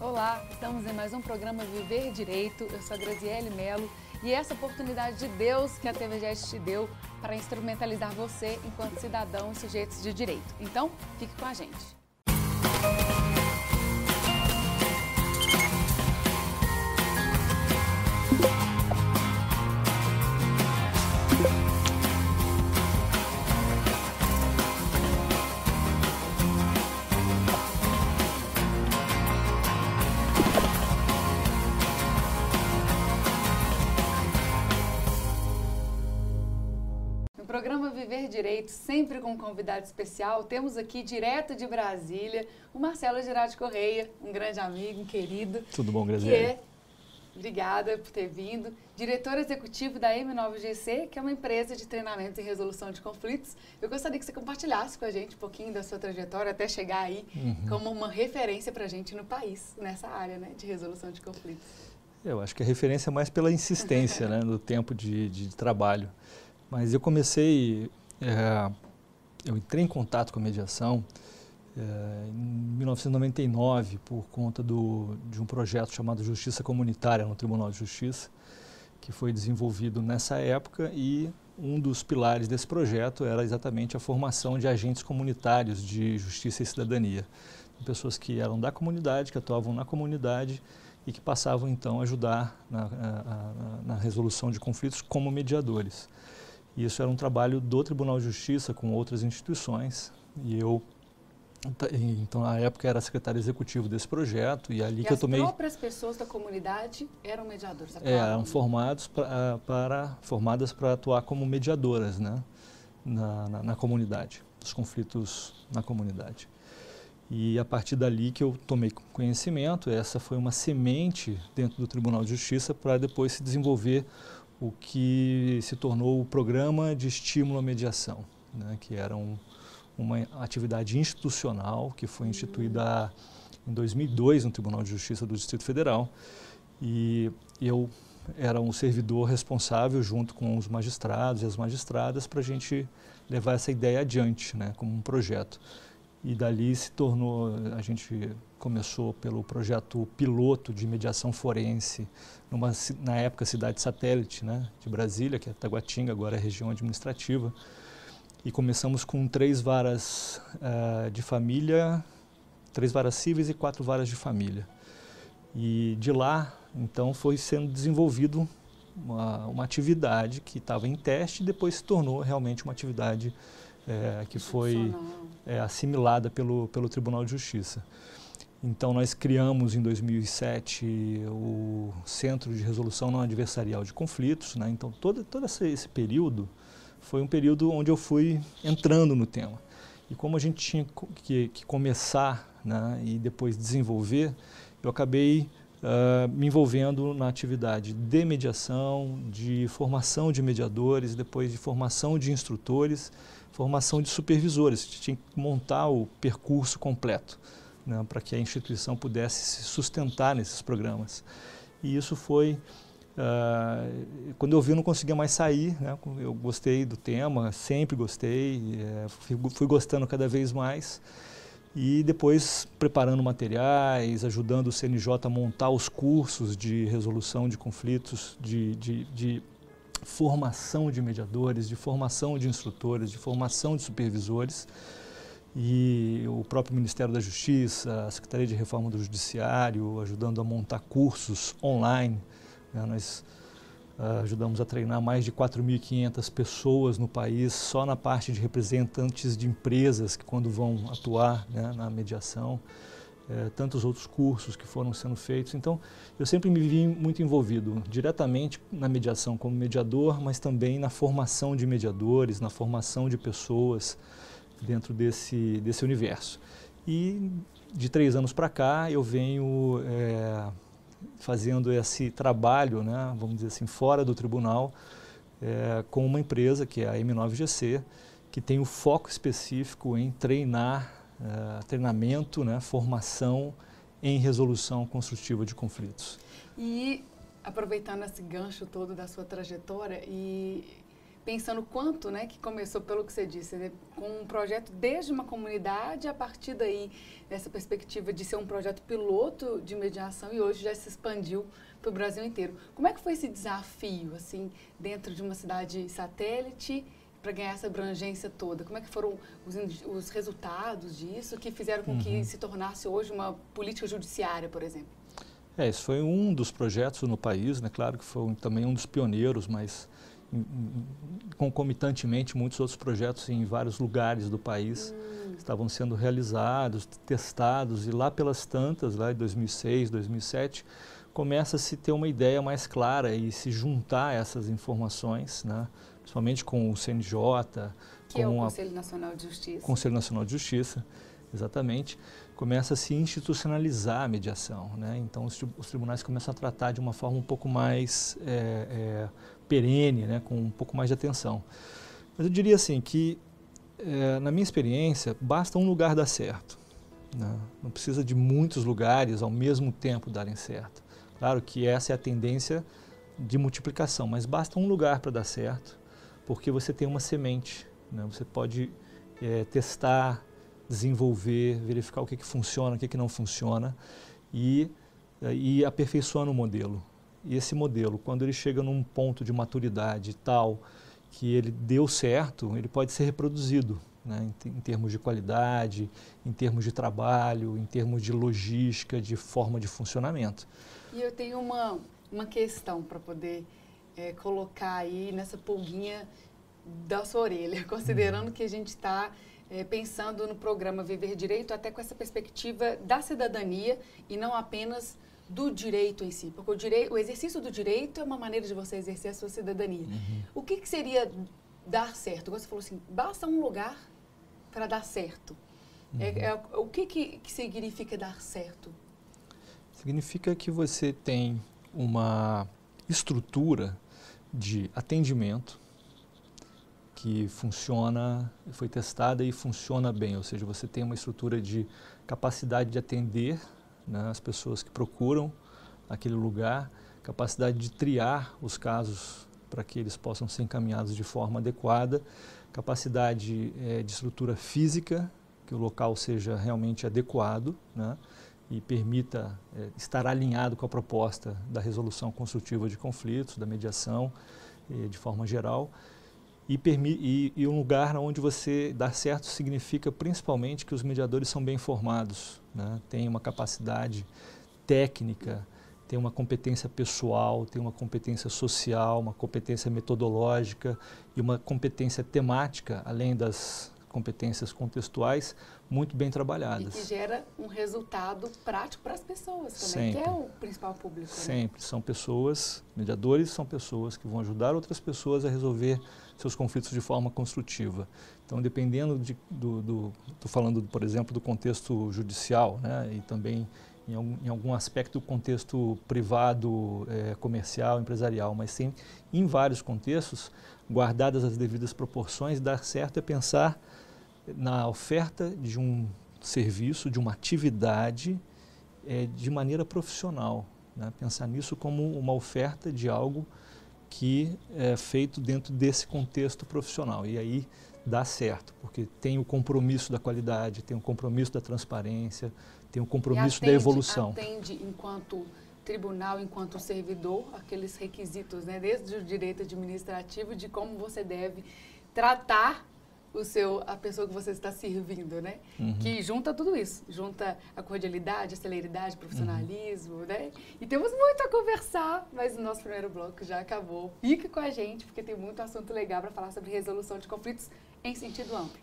Olá, estamos em mais um programa Viver Direito. Eu sou a Graziele Melo e essa oportunidade de Deus que a TVGEST te deu para instrumentalizar você enquanto cidadão e sujeitos de direito. Então, fique com a gente. No programa Viver Direito, sempre com um convidado especial, temos aqui, direto de Brasília, o Marcelo Girardi Correia, um grande amigo, um querido. Tudo bom, Graziele? Obrigada por ter vindo. Diretor executivo da M9GC, que é uma empresa de treinamento e resolução de conflitos. Eu gostaria que você compartilhasse com a gente um pouquinho da sua trajetória até chegar aí como uma referência para a gente no país, nessa área, né, de resolução de conflitos. Eu acho que a referência é mais pela insistência, né, no tempo de trabalho. Mas eu comecei, eu entrei em contato com a mediação em 1999 por conta de um projeto chamado Justiça Comunitária no Tribunal de Justiça, que foi desenvolvido nessa época, e um dos pilares desse projeto era exatamente a formação de agentes comunitários de justiça e cidadania. Pessoas que eram da comunidade, que atuavam na comunidade e que passavam então a ajudar na resolução de conflitos como mediadores. E isso era um trabalho do Tribunal de Justiça com outras instituições, e eu, então, na época, era secretário executivo desse projeto, e ali que eu tomei... E as próprias pessoas da comunidade eram mediadores? Eram formadas para atuar como mediadoras, né, na comunidade, dos conflitos na comunidade. E a partir dali que eu tomei conhecimento, essa foi uma semente dentro do Tribunal de Justiça para depois se desenvolver o que se tornou o Programa de Estímulo à Mediação, né, que era uma atividade institucional que foi instituída em 2002 no Tribunal de Justiça do Distrito Federal, e eu era um servidor responsável junto com os magistrados e as magistradas para a gente levar essa ideia adiante, né, como um projeto. E dali se tornou, a gente começou pelo projeto piloto de mediação forense, na época cidade satélite, né, de Brasília, que é Taguatinga, agora é região administrativa. E começamos com 3 varas de família, 3 varas cíveis e 4 varas de família. E de lá, então, foi sendo desenvolvido uma atividade que estava em teste e depois se tornou realmente uma atividade que foi assimilada pelo Tribunal de Justiça. Então, nós criamos em 2007 o Centro de Resolução Não Adversarial de Conflitos, né? Então, todo esse período foi um período onde eu fui entrando no tema. E como a gente tinha que começar, né, e depois desenvolver, eu acabei me envolvendo na atividade de mediação, de formação de mediadores, depois de formação de instrutores, formação de supervisores. A gente tinha que montar o percurso completo, né, para que a instituição pudesse se sustentar nesses programas. E isso foi... quando eu vi, eu não conseguia mais sair, né? Eu gostei do tema, sempre gostei, fui gostando cada vez mais. E depois preparando materiais, ajudando o CNJ a montar os cursos de resolução de conflitos, de formação de mediadores, de formação de instrutores, de formação de supervisores. E o próprio Ministério da Justiça, a Secretaria de Reforma do Judiciário, ajudando a montar cursos online. Nós ajudamos a treinar mais de 4.500 pessoas no país, só na parte de representantes de empresas que quando vão atuar, né, na mediação, tantos outros cursos que foram sendo feitos. Então, eu sempre me vi muito envolvido diretamente na mediação como mediador, mas também na formação de mediadores, na formação de pessoas dentro desse universo. E de 3 anos para cá, eu venho fazendo esse trabalho, né, vamos dizer assim, fora do tribunal, com uma empresa que é a M9GC, que tem o foco específico em treinamento, né, formação em resolução construtiva de conflitos. E aproveitando esse gancho todo da sua trajetória e pensando quanto, né, que começou pelo que você disse, né, com um projeto desde uma comunidade, a partir daí, dessa perspectiva de ser um projeto piloto de mediação e hoje já se expandiu para o Brasil inteiro. Como é que foi esse desafio, assim, dentro de uma cidade satélite, para ganhar essa abrangência toda? Como é que foram os resultados disso que fizeram com que se tornasse hoje uma política judiciária, por exemplo? Esse foi um dos projetos no país, né? Claro que foi também um dos pioneiros, mas concomitantemente muitos outros projetos em vários lugares do país estavam sendo realizados, testados, e lá pelas tantas, lá em 2006, 2007, começa a se ter uma ideia mais clara e se juntar essas informações, né? Principalmente com o CNJ, que é o Conselho Nacional de Justiça. Conselho Nacional de Justiça, exatamente. Começa a se institucionalizar a mediação, né? Então os tribunais começam a tratar de uma forma um pouco mais perene, né? Com um pouco mais de atenção. Mas eu diria assim que, na minha experiência, basta um lugar dar certo, né? Não precisa de muitos lugares ao mesmo tempo darem certo. Claro que essa é a tendência de multiplicação, mas basta um lugar para dar certo, porque você tem uma semente, né? Você pode testar, desenvolver, verificar o que funciona, o que não funciona e aperfeiçoando o modelo. E esse modelo, quando ele chega num ponto de maturidade tal que ele deu certo, ele pode ser reproduzido, né? Em termos de qualidade, em termos de trabalho, em termos de logística, de forma de funcionamento. E eu tenho uma questão para poder colocar aí nessa pulguinha da sua orelha, considerando que a gente está pensando no programa Viver Direito até com essa perspectiva da cidadania e não apenas do direito em si, porque o exercício do direito é uma maneira de você exercer a sua cidadania. O que seria dar certo? Você falou assim, basta um lugar para dar certo. O que significa dar certo? Significa que você tem uma estrutura de atendimento que funciona, foi testada e funciona bem, ou seja, você tem uma estrutura de capacidade de atender, né, as pessoas que procuram aquele lugar, capacidade de triar os casos para que eles possam ser encaminhados de forma adequada, capacidade de estrutura física, que o local seja realmente adequado, né, e permita estar alinhado com a proposta da resolução construtiva de conflitos, da mediação, de forma geral. E um lugar onde você dá certo significa principalmente que os mediadores são bem formados, né? Tem uma capacidade técnica, tem uma competência pessoal, tem uma competência social, uma competência metodológica e uma competência temática, além das competências contextuais, muito bem trabalhadas. E que gera um resultado prático para as pessoas também, Sempre. Que é o principal público. Sempre. Né? São pessoas, mediadores são pessoas que vão ajudar outras pessoas a resolver seus conflitos de forma construtiva. Então, dependendo estou falando, por exemplo, do contexto judicial, né, e também em algum aspecto do contexto privado, comercial, empresarial, mas sim em vários contextos, guardadas as devidas proporções, dar certo é pensar na oferta de um serviço, de uma atividade de maneira profissional, né? Pensar nisso como uma oferta de algo que é feito dentro desse contexto profissional. E aí dá certo, porque tem o compromisso da qualidade, tem o compromisso da transparência, tem o compromisso da evolução. Atende enquanto tribunal, enquanto servidor, aqueles requisitos, né? Desde o direito administrativo, de como você deve tratar a pessoa que você está servindo, né? Que junta tudo isso, junta a cordialidade, a celeridade, profissionalismo, né? E temos muito a conversar, mas o nosso primeiro bloco já acabou. Fica com a gente, porque tem muito assunto legal para falar sobre resolução de conflitos em sentido amplo.